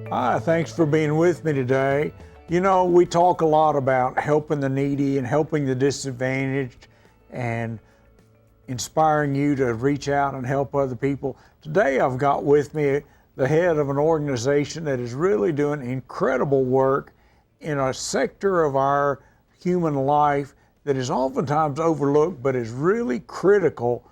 Hi, thanks for being with me today. You know, we talk a lot about helping the needy and helping the disadvantaged and inspiring you to reach out and help other people. Today I've got with me the head of an organization that is really doing incredible work in a sector of our human life that is oftentimes overlooked but is really critical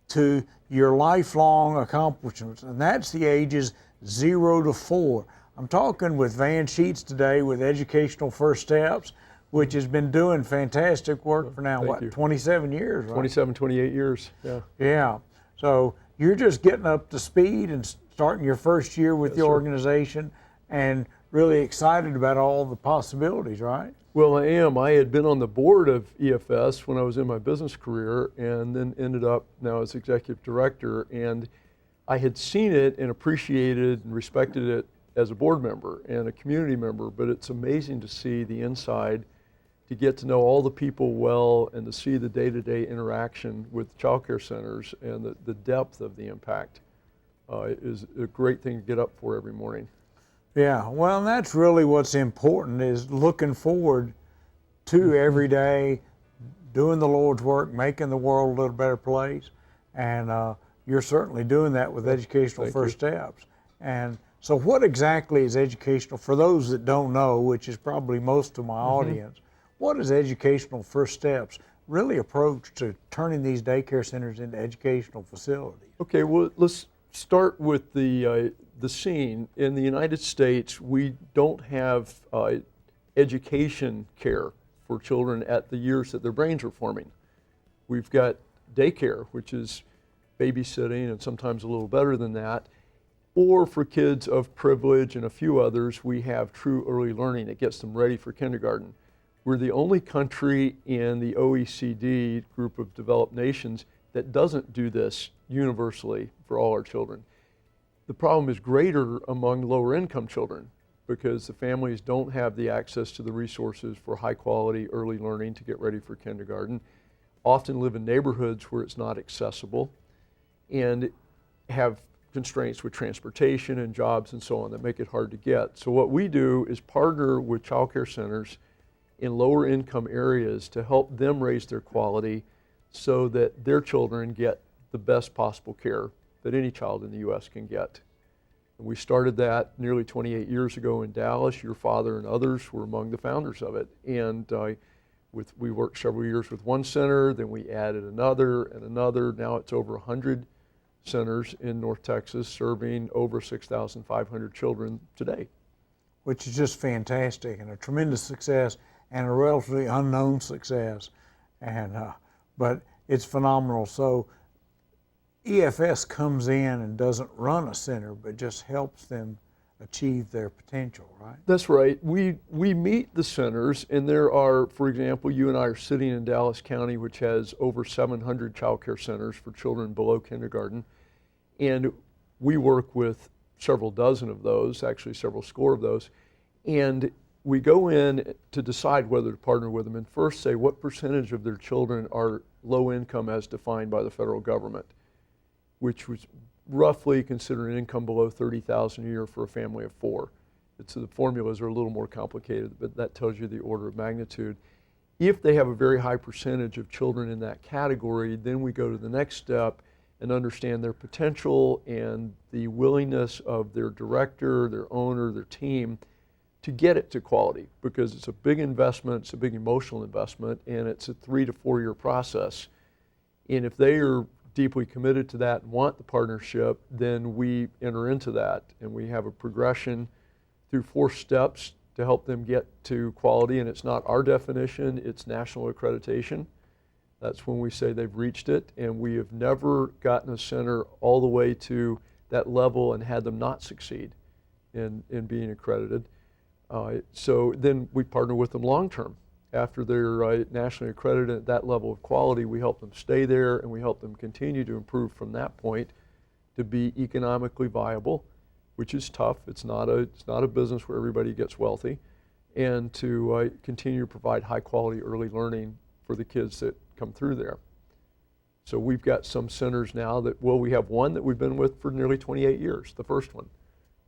to your lifelong accomplishments, and that's the ages 0 to 4. I'm talking with Van Sheets today with Educational First Steps, which has been doing fantastic work for now, Thank you. 27 years, right? 27, 28 years, yeah. Yeah, so you're just getting up to speed and starting your first year with the sir. organization and really excited about all the possibilities, right? Well, I am. I had been on the board of EFS when I was in my business career and then ended up now as executive director. And I had seen it and appreciated and respected it as a board member and a community member, but it's amazing to see the inside, to get to know all the people well and to see the day-to-day interaction with child care centers and the depth of the impact is a great thing to get up for every morning. Yeah, well, and that's really what's important, is looking forward to every day, doing the Lord's work, making the world a little better place. And you're certainly doing that with Educational First Steps. And so what exactly is educational, for those that don't know, which is probably most of my audience, what is Educational First Steps really approach to turning these daycare centers into educational facilities? Okay, well, let's start with the scene. In the United States, we don't have education care for children at the years that their brains are forming. We've got daycare, which is babysitting and sometimes a little better than that. Or for kids of privilege and a few others, we have true early learning. It gets them ready for kindergarten. We're the only country in the OECD group of developed nations that doesn't do this universally for all our children. The problem is greater among lower income children because the families don't have the access to the resources for high quality early learning to get ready for kindergarten, often live in neighborhoods where it's not accessible, and have constraints with transportation and jobs and so on that make it hard to get. So what we do is partner with child care centers in lower income areas to help them raise their quality so that their children get the best possible care that any child in the U.S. can get. And we started that nearly 28 years ago in Dallas. Your father and others were among the founders of it. And we worked several years with one center, then we added another and another. Now it's over 100 centers in North Texas serving over 6,500 children today. Which is just fantastic and a tremendous success and a relatively unknown success. And but it's phenomenal. So EFS comes in and doesn't run a center, but just helps them achieve their potential, right? That's right. We meet the centers, and there are, for example, you and I are sitting in Dallas County, which has over 700 child care centers for children below kindergarten, and we work with several dozen of those, actually several score of those, and we go in to decide whether to partner with them and first say what percentage of their children are low income as defined by the federal government, which was roughly considered an income below $30,000 a year for a family of 4. The formulas are a little more complicated, but that tells you the order of magnitude. If they have a very high percentage of children in that category, then we go to the next step and understand their potential and the willingness of their director, their owner, their team to get it to quality, because it's a big investment, it's a big emotional investment, and it's a 3 to 4 year process. And if they are deeply committed to that and want the partnership, then we enter into that, and we have a progression through 4 steps to help them get to quality. And it's not our definition, it's national accreditation. That's when we say they've reached it, and we have never gotten a center all the way to that level and had them not succeed in being accredited. So then we partner with them long term. After they're nationally accredited at that level of quality, we help them stay there, and we help them continue to improve from that point to be economically viable, which is tough. It's not a business where everybody gets wealthy, and to continue to provide high quality early learning for the kids that come through there. So we've got some centers now that, well, we have one that we've been with for nearly 28 years, the first one.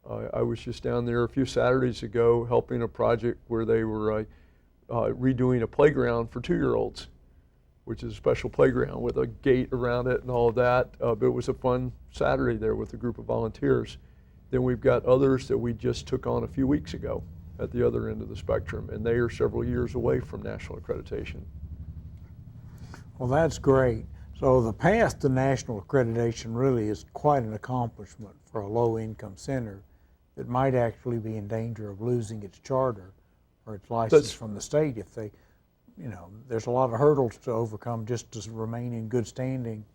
I was just down there a few Saturdays ago helping a project where they were redoing a playground for 2-year-olds, which is a special playground with a gate around it and all of that. But it was a fun Saturday there with a group of volunteers. Then we've got others that we just took on a few weeks ago at the other end of the spectrum, and they are several years away from national accreditation. Well, that's great. So the path to national accreditation really is quite an accomplishment for a low-income center that might actually be in danger of losing its charter or its license from the state if they, there's a lot of hurdles to overcome just to remain in good standing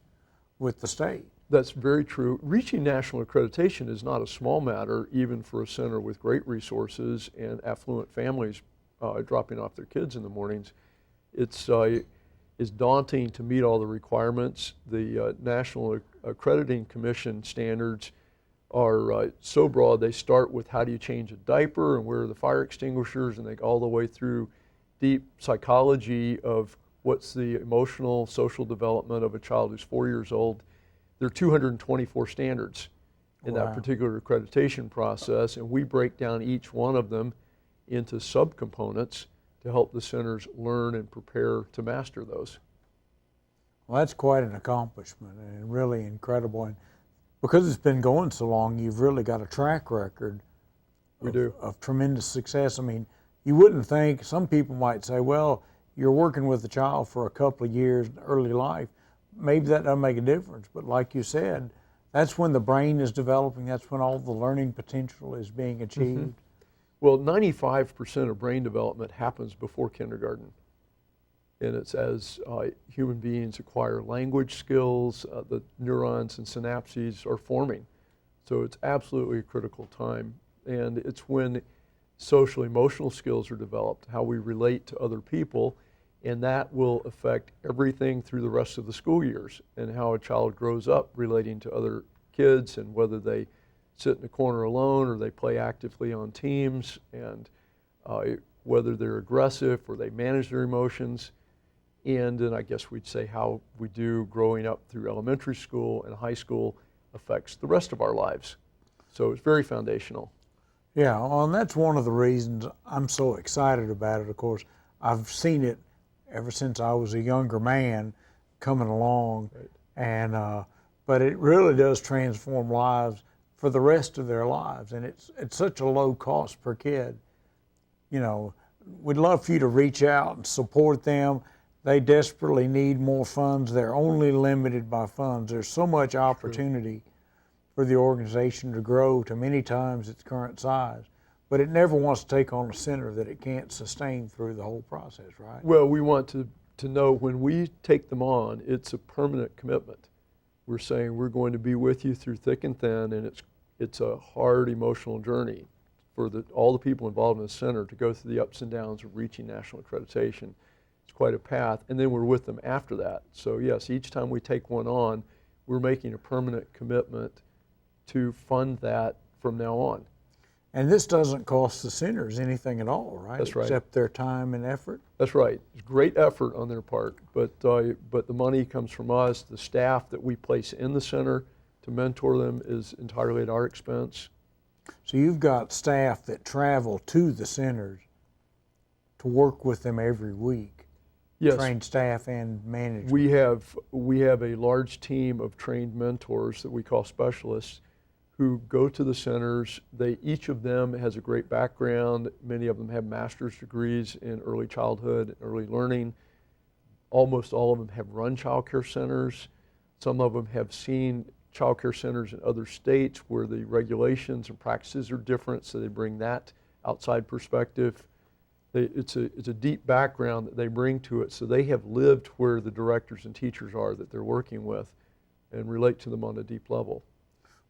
with the state. That's very true. Reaching national accreditation is not a small matter, even for a center with great resources and affluent families dropping off their kids in the mornings. It's daunting to meet all the requirements. The National Accrediting Commission standards are so broad. They start with how do you change a diaper and where are the fire extinguishers, and they go all the way through deep psychology of what's the emotional, social development of a child who's 4 years old. There are 224 standards in that particular accreditation process, and we break down each one of them into subcomponents to help the centers learn and prepare to master those. Well, that's quite an accomplishment and really incredible. And because it's been going so long, you've really got a track record of tremendous success. I mean, you wouldn't think, some people might say, well, you're working with a child for a couple of years in early life. Maybe that doesn't make a difference, but like you said, that's when the brain is developing, that's when all the learning potential is being achieved. Mm-hmm. Well, 95% of brain development happens before kindergarten. And it's as human beings acquire language skills, the neurons and synapses are forming. So it's absolutely a critical time. And it's when social emotional skills are developed, how we relate to other people, and that will affect everything through the rest of the school years and how a child grows up relating to other kids and whether they sit in a corner alone or they play actively on teams, and whether they're aggressive or they manage their emotions. And then I guess we'd say how we do growing up through elementary school and high school affects the rest of our lives. So it's very foundational. Yeah, well, and that's one of the reasons I'm so excited about it. Of course, I've seen it ever since I was a younger man coming along, and but it really does transform lives for the rest of their lives, and it's such a low cost per kid. We'd love for you to reach out and support them. They desperately need more funds. They're only limited by funds. There's so much opportunity for the organization to grow to many times its current size, but it never wants to take on a center that it can't sustain through the whole process, right? Well, we want to know when we take them on, it's a permanent commitment. We're saying we're going to be with you through thick and thin, and it's a hard emotional journey for all the people involved in the center to go through the ups and downs of reaching national accreditation. It's quite a path, and then we're with them after that. So yes, each time we take one on, we're making a permanent commitment to fund that from now on. And this doesn't cost the centers anything at all, right? That's right. Except their time and effort? That's right. It's great effort on their part, but the money comes from us. The staff that we place in the center to mentor them is entirely at our expense. So you've got staff that travel to the centers to work with them every week? Yes. Trained staff and management? We have a large team of trained mentors that we call specialists who go to the centers. Each of them has a great background. Many of them have master's degrees in early childhood and early learning. Almost all of them have run child care centers. Some of them have seen child care centers in other states where the regulations and practices are different, so they bring that outside perspective. It's a deep background that they bring to it, so they have lived where the directors and teachers are that they're working with and relate to them on a deep level.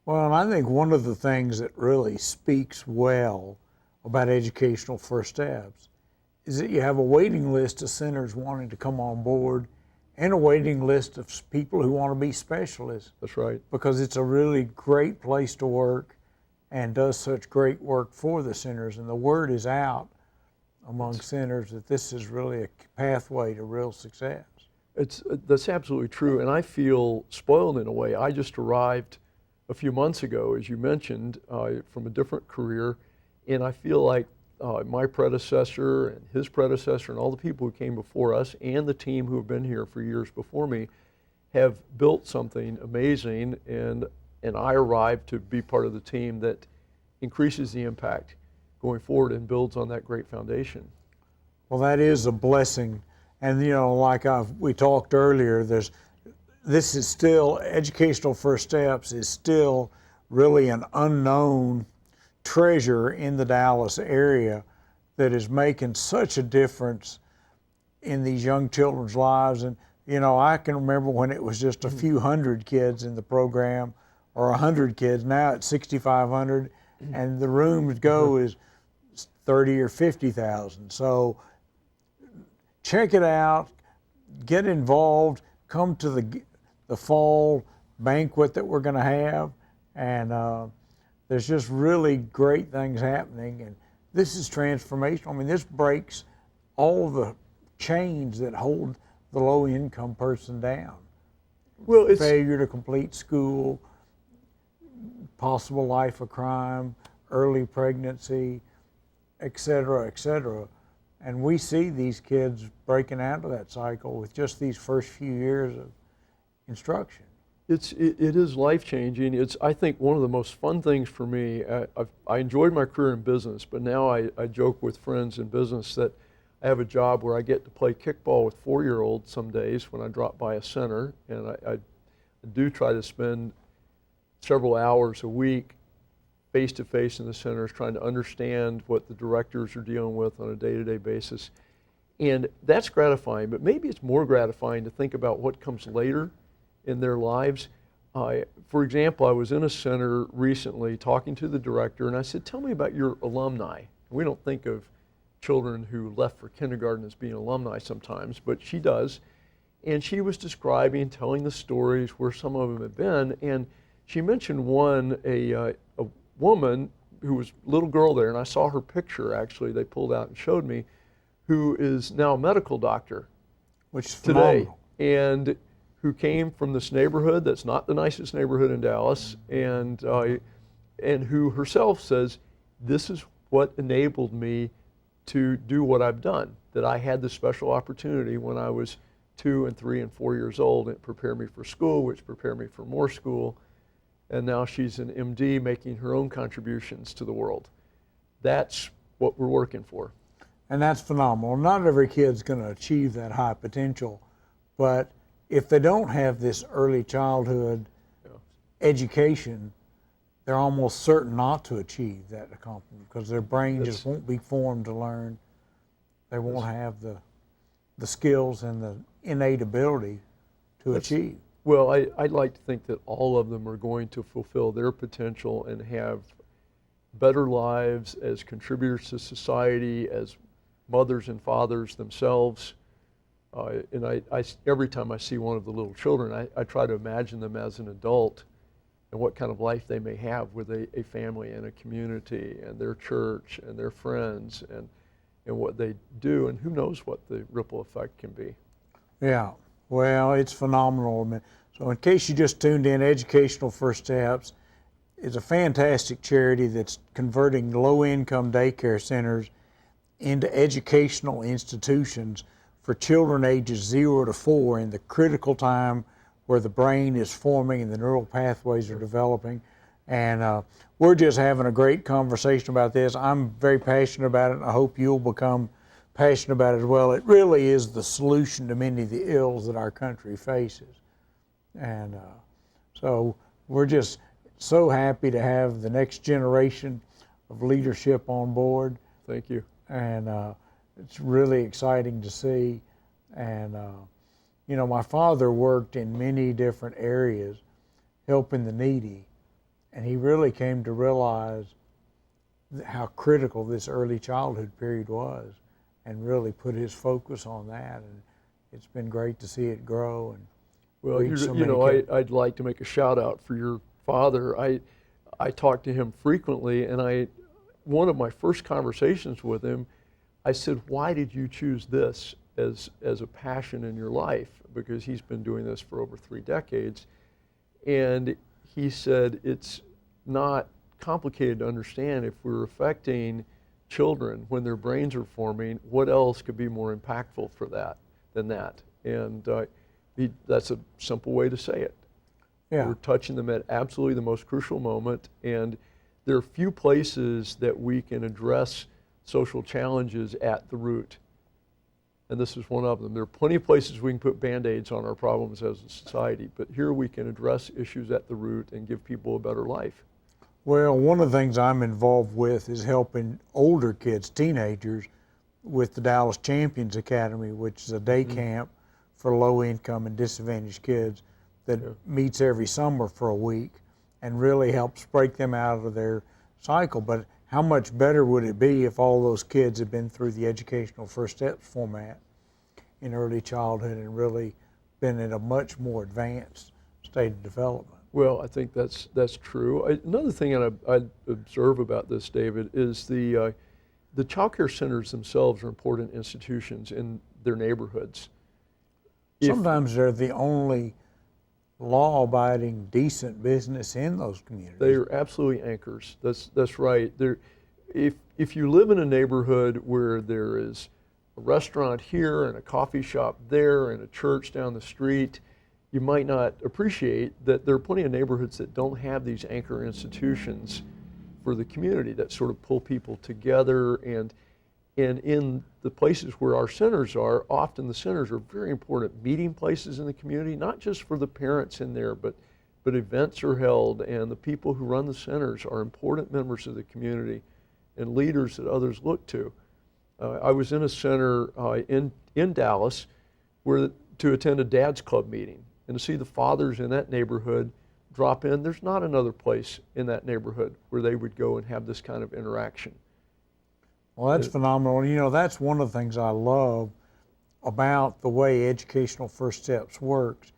Well, and I think one of the things that really speaks well about educational first steps is that you have a waiting list of centers wanting to come on board and a waiting list of people who want to be specialists. That's right. Because it's a really great place to work and does such great work for the centers, and the word is out among centers that this is really a pathway to real success. That's absolutely true, and I feel spoiled in a way. I just arrived a few months ago, as you mentioned, from a different career, and I feel like my predecessor and his predecessor and all the people who came before us and the team who have been here for years before me have built something amazing, and I arrived to be part of the team that increases the impact going forward and builds on that great foundation. Well, that is a blessing. And you know, like we talked earlier, this is still, Educational First Steps is still really an unknown treasure in the Dallas area that is making such a difference in these young children's lives. And you know, I can remember when it was just a few hundred kids in the program, or 100 kids. Now it's 6,500, and the room to go is 30 or 50,000. So check it out, get involved, come to the fall banquet that we're going to have, and there's just really great things happening, and this is transformational. I mean, this breaks all the chains that hold the low-income person down. Well, it's failure to complete school, possible life of crime, early pregnancy, et cetera, et cetera. And we see these kids breaking out of that cycle with just these first few years of instruction. it is life-changing. It's, I think, one of the most fun things for me. I enjoyed my career in business, but now I joke with friends in business that I have a job where I get to play kickball with 4-year-olds some days when I drop by a center, and I do try to spend several hours a week face-to-face in the centers trying to understand what the directors are dealing with on a day-to-day basis. And that's gratifying, but maybe it's more gratifying to think about what comes later in their lives. For example, I was in a center recently talking to the director, and I said, tell me about your alumni. We don't think of children who left for kindergarten as being alumni sometimes, but she does. And she was describing, telling the stories where some of them had been, and she mentioned one, a woman who was a little girl there, and I saw her picture actually, they pulled out and showed me, who is now a medical doctor. Which is today, phenomenal. and who came from this neighborhood that's not the nicest neighborhood in Dallas, and who herself says, this is what enabled me to do what I've done, that I had this special opportunity when I was 2 and 3 and 4 years old, and it prepared me for school, which prepared me for more school, and now she's an MD making her own contributions to the world. That's what we're working for. And that's phenomenal. Not every kid's going to achieve that high potential, but if they don't have this early childhood education, they're almost certain not to achieve that accomplishment because their brain just won't be formed to learn. They won't have the skills and the innate ability to achieve. Well, I'd like to think that all of them are going to fulfill their potential and have better lives as contributors to society, as mothers and fathers themselves. And every time I see one of the little children, I try to imagine them as an adult and what kind of life they may have with a family and a community and their church and their friends and what they do, and who knows what the ripple effect can be. Yeah, well, it's phenomenal. So in case you just tuned in, Educational First Steps is a fantastic charity that's converting low-income daycare centers into educational institutions for children ages 0 to 4 in the critical time where the brain is forming and the neural pathways are developing. And we're just having a great conversation about this. I'm very passionate about it, and I hope you'll become passionate about it as well. It really is the solution to many of the ills that our country faces. And so we're just so happy to have the next generation of leadership on board. Thank you. And it's really exciting to see. And you know, my father worked in many different areas helping the needy, and he really came to realize how critical this early childhood period was and really put his focus on that, and it's been great to see it grow. And well, you know, I'd like to make a shout out for your father. I talk to him frequently, and one of my first conversations with him, I said, why did you choose this as a passion in your life? Because he's been doing this for over 3 decades. And he said it's not complicated to understand. If we're affecting children when their brains are forming, what else could be more impactful for that than that? And that's a simple way to say it. Yeah. We're touching them at absolutely the most crucial moment, and there are few places that we can address social challenges at the root. And this is one of them. There are plenty of places we can put Band-Aids on our problems as a society, but here we can address issues at the root and give people a better life. Well, one of the things I'm involved with is helping older kids, teenagers, with the Dallas Champions Academy, which is a day camp for low-income and disadvantaged kids that meets every summer for a week and really helps break them out of their cycle. But how much better would it be if all those kids had been through the educational first steps format in early childhood and really been in a much more advanced state of development? Well, I think that's true. Another thing I observe about this, David, is the child care centers themselves are important institutions in their neighborhoods. Sometimes they're the only law-abiding, decent business in those communities. They are absolutely anchors. That's right. If you live in a neighborhood where there is a restaurant here and a coffee shop there and a church down the street, you might not appreciate that there are plenty of neighborhoods that don't have these anchor institutions for the community that sort of pull people together. And in the places where our centers are, often the centers are very important meeting places in the community, not just for the parents in there, but events are held, and the people who run the centers are important members of the community and leaders that others look to. I was in a center in Dallas to attend a Dad's Club meeting and to see the fathers in that neighborhood drop in. There's not another place in that neighborhood where they would go and have this kind of interaction. Well, that's phenomenal. You know, that's one of the things I love about the way Educational First Steps works.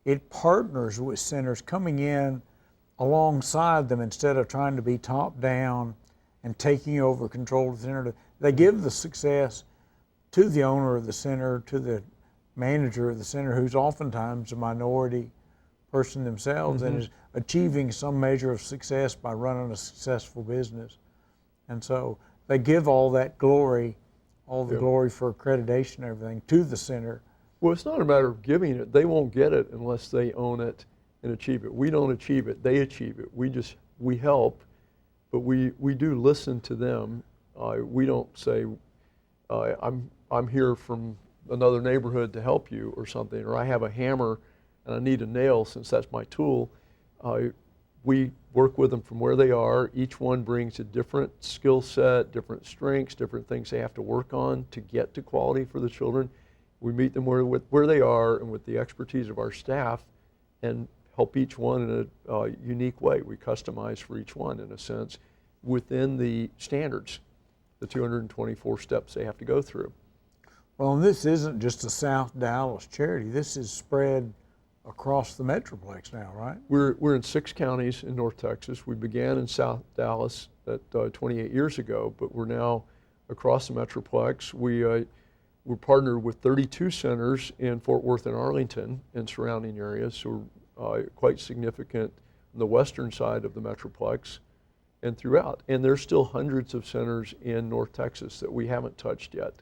It partners with centers coming in alongside them instead of trying to be top down and taking over control of the center. They give the success to the owner of the center, to the manager of the center, who's oftentimes a minority person themselves and is achieving some measure of success by running a successful business. And so they give all that glory, all the glory for accreditation and everything to the center. Well, it's not a matter of giving it. They won't get it unless they own it and achieve it. We don't achieve it, they achieve it. We help, but we do listen to them. We don't say, I'm here from another neighborhood to help you or something, or I have a hammer and I need a nail since that's my tool. We work with them from where they are. Each one brings a different skill set, different strengths, different things they have to work on to get to quality for the children. We meet them where they are and with the expertise of our staff and help each one in a unique way. We customize for each one in a sense within the standards, the 224 steps they have to go through. Well, and this isn't just a South Dallas charity. This is spread across the Metroplex now, right? We're in 6 counties in North Texas. We began in South Dallas 28 years ago, but we're now across the Metroplex. We're partnered with 32 centers in Fort Worth and Arlington and surrounding areas, so we're quite significant on the western side of the Metroplex and throughout. And there's still hundreds of centers in North Texas that we haven't touched yet,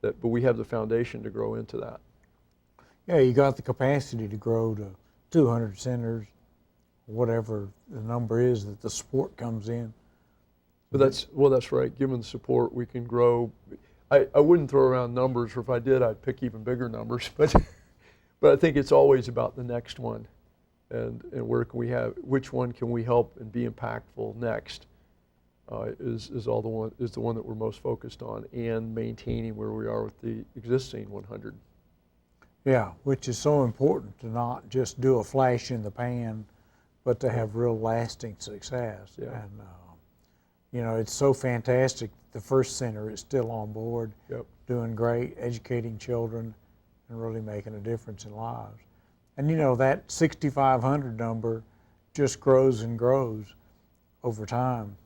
but we have the foundation to grow into that. Yeah, you got the capacity to grow to 200 centers, whatever the number is that the support comes in. But that's right. Given the support, we can grow. I wouldn't throw around numbers, or if I did, I'd pick even bigger numbers. But I think it's always about the next one, and where can we have, which one can we help and be impactful next? Is the one that we're most focused on, and maintaining where we are with the existing 100. Yeah, which is so important to not just do a flash in the pan, but to have real lasting success. Yeah. And you know, it's so fantastic. The first center is still on board, doing great, educating children, and really making a difference in lives. And you know, that 6,500 number just grows and grows over time.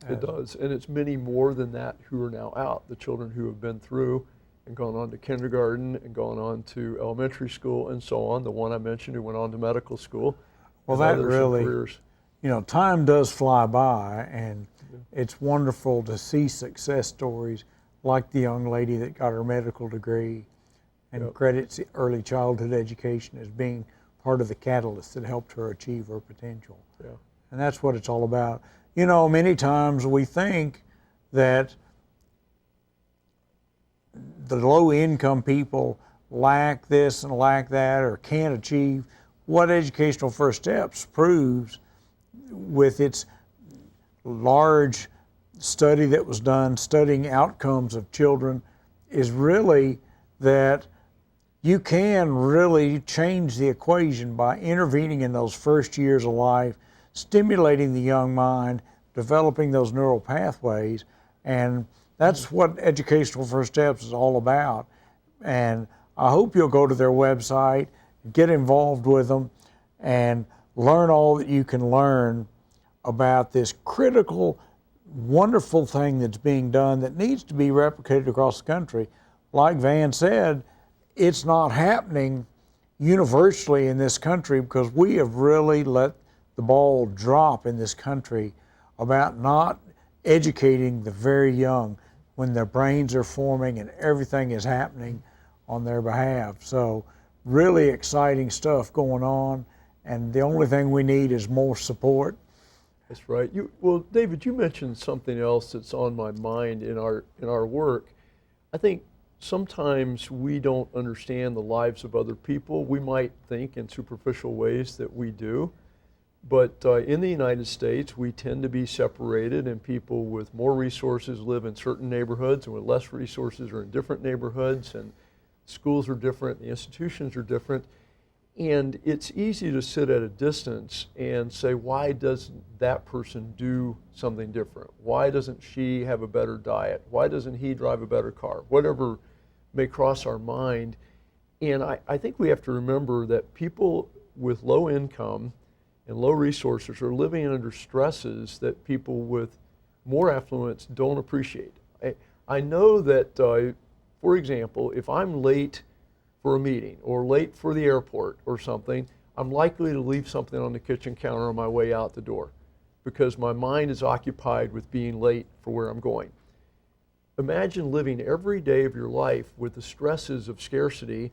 It does, and it's many more than that who are now out. The children who have been through and gone on to kindergarten and gone on to elementary school and so on. The one I mentioned who went on to medical school. Well, that really, time does fly by, and it's wonderful to see success stories like the young lady that got her medical degree and credits early childhood education as being part of the catalyst that helped her achieve her potential. Yeah. And that's what it's all about. Many times we think that the low-income people lack this and lack that or can't achieve what Educational First Steps proves with its large study that was done studying outcomes of children is really that you can really change the equation by intervening in those first years of life, stimulating the young mind, developing those neural pathways, and that's what Educational First Steps is all about. And I hope you'll go to their website, get involved with them, and learn all that you can learn about this critical, wonderful thing that's being done that needs to be replicated across the country. Like Van said, it's not happening universally in this country because we have really let the ball drop in this country about not educating the very young when their brains are forming and everything is happening on their behalf. So really exciting stuff going on, and the only thing we need is more support. That's right. Well, David, you mentioned something else that's on my mind in our work. I think sometimes we don't understand the lives of other people. We might think in superficial ways that we do, but in the United States, we tend to be separated, and people with more resources live in certain neighborhoods, and with less resources are in different neighborhoods, and schools are different, the institutions are different. And it's easy to sit at a distance and say, why doesn't that person do something different? Why doesn't she have a better diet? Why doesn't he drive a better car? Whatever may cross our mind. And I think we have to remember that people with low income and low resources are living under stresses that people with more affluence don't appreciate. I know that, for example, if I'm late for a meeting or late for the airport or something, I'm likely to leave something on the kitchen counter on my way out the door because my mind is occupied with being late for where I'm going. Imagine living every day of your life with the stresses of scarcity.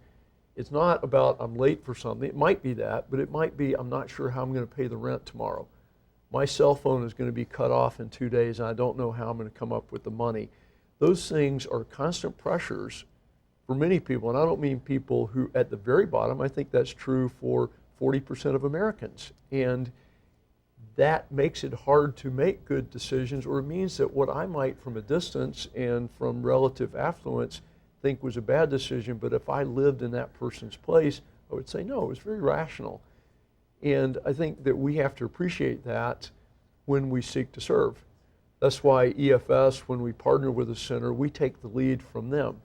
It's not about I'm late for something. It might be that, but it might be I'm not sure how I'm going to pay the rent tomorrow. My cell phone is going to be cut off in 2 days and I don't know how I'm going to come up with the money. Those things are constant pressures for many people, and I don't mean people who at the very bottom. I think that's true for 40% of Americans. And that makes it hard to make good decisions, or it means that what I might from a distance and from relative affluence think was a bad decision, but if I lived in that person's place, I would say, no, it was very rational. And I think that we have to appreciate that when we seek to serve. That's why EFS, when we partner with a center, we take the lead from them.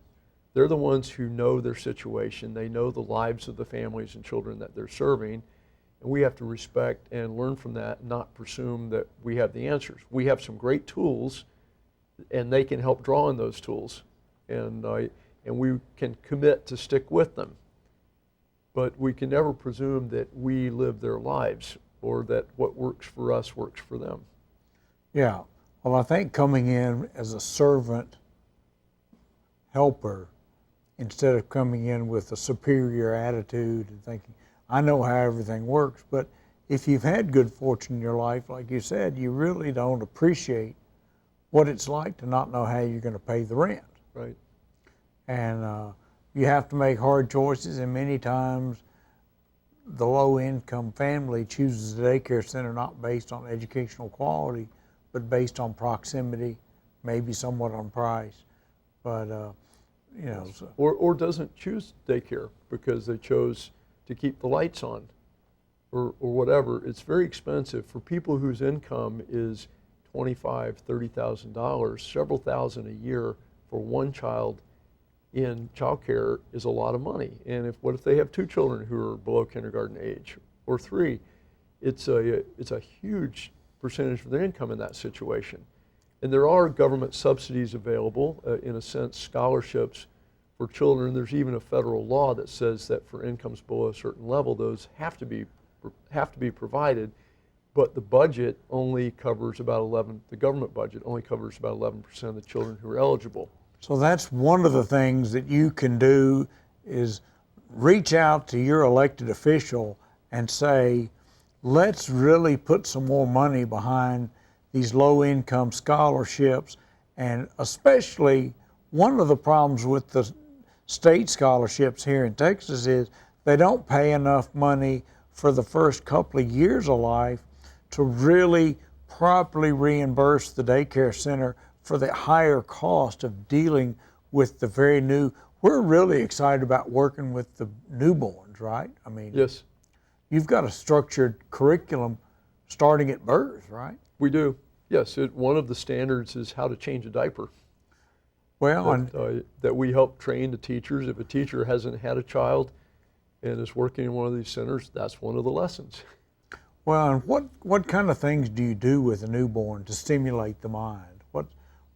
They're the ones who know their situation. They know the lives of the families and children that they're serving. And we have to respect and learn from that and not presume that we have the answers. We have some great tools, and they can help draw on those tools. And we can commit to stick with them. But we can never presume that we live their lives or that what works for us works for them. Yeah. Well, I think coming in as a servant helper instead of coming in with a superior attitude and thinking, I know how everything works, but if you've had good fortune in your life, like you said, you really don't appreciate what it's like to not know how you're going to pay the rent. Right. And you have to make hard choices, and many times the low-income family chooses a daycare center not based on educational quality, but based on proximity, maybe somewhat on price. But so. Or doesn't choose daycare because they chose to keep the lights on or whatever. It's very expensive for people whose income is $25,000, $30,000, several thousand a year for one child in child care is a lot of money. And what if they have two children who are below kindergarten age or three? It's a huge percentage of their income in that situation. And there are government subsidies available, in a sense, scholarships for children. There's even a federal law that says that for incomes below a certain level, those have to be provided. but the budget only covers about the government budget only covers about 11% of the children who are eligible. So that's one of the things that you can do is reach out to your elected official and say, let's really put some more money behind these low-income scholarships. And especially one of the problems with the state scholarships here in Texas is they don't pay enough money for the first couple of years of life to really properly reimburse the daycare center for the higher cost of dealing with the very new. We're really excited about working with the newborns, right? I mean, Yes, you've got a structured curriculum starting at birth, right? we do. Yes, one of the standards is how to change a diaper. Well, That we help train the teachers. If a teacher hasn't had a child and is working in one of these centers, that's one of the lessons. and what kind of things do you do with a newborn to stimulate the mind?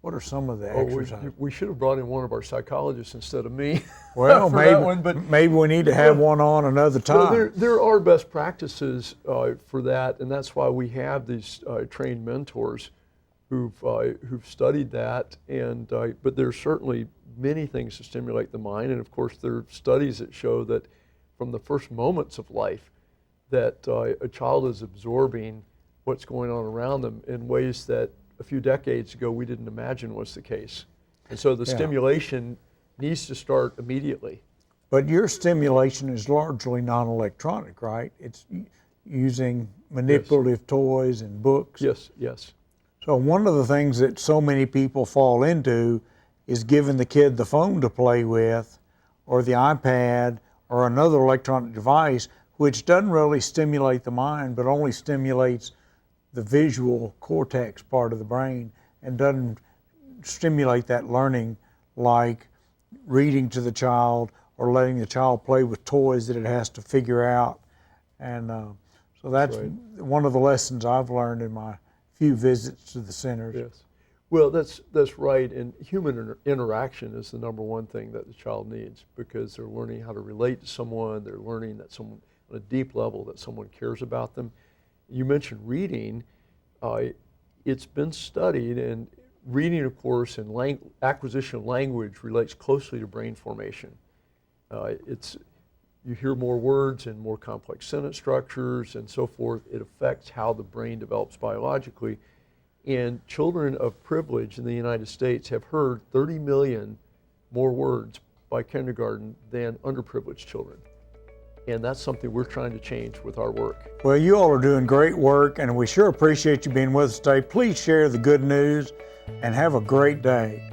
What are some of the exercises? We should have brought in one of our psychologists instead of me. Well, for that one, but maybe we need to have one on another time. well, there are best practices for that, and that's why we have these trained mentors who've studied that. And but there's certainly many things to stimulate the mind, and of course there are studies that show that from the first moments of life, that a child is absorbing what's going on around them in ways that a few decades ago we didn't imagine was the case. And so the stimulation needs to start immediately. But your stimulation is largely non-electronic, right? It's using manipulative toys and books. Yes, yes. So one of the things that so many people fall into is giving the kid the phone to play with, or the iPad, or another electronic device, which doesn't really stimulate the mind, but only stimulates the visual cortex part of the brain and doesn't stimulate that learning like reading to the child or letting the child play with toys that it has to figure out. And so that's one of the lessons I've learned in my few visits to the centers. Yes. Well, that's right. And human interaction is the number one thing that the child needs, because they're learning how to relate to someone. They're learning that someone, on a deep level, that someone cares about them. You mentioned reading. It's been studied, and reading, of course, and acquisition of language relates closely to brain formation. You hear more words and more complex sentence structures and so forth. It affects how the brain develops biologically. And children of privilege in the United States have heard 30 million more words by kindergarten than underprivileged children. And that's something we're trying to change with our work. Well, you all are doing great work, and we sure appreciate you being with us today. Please share the good news and have a great day.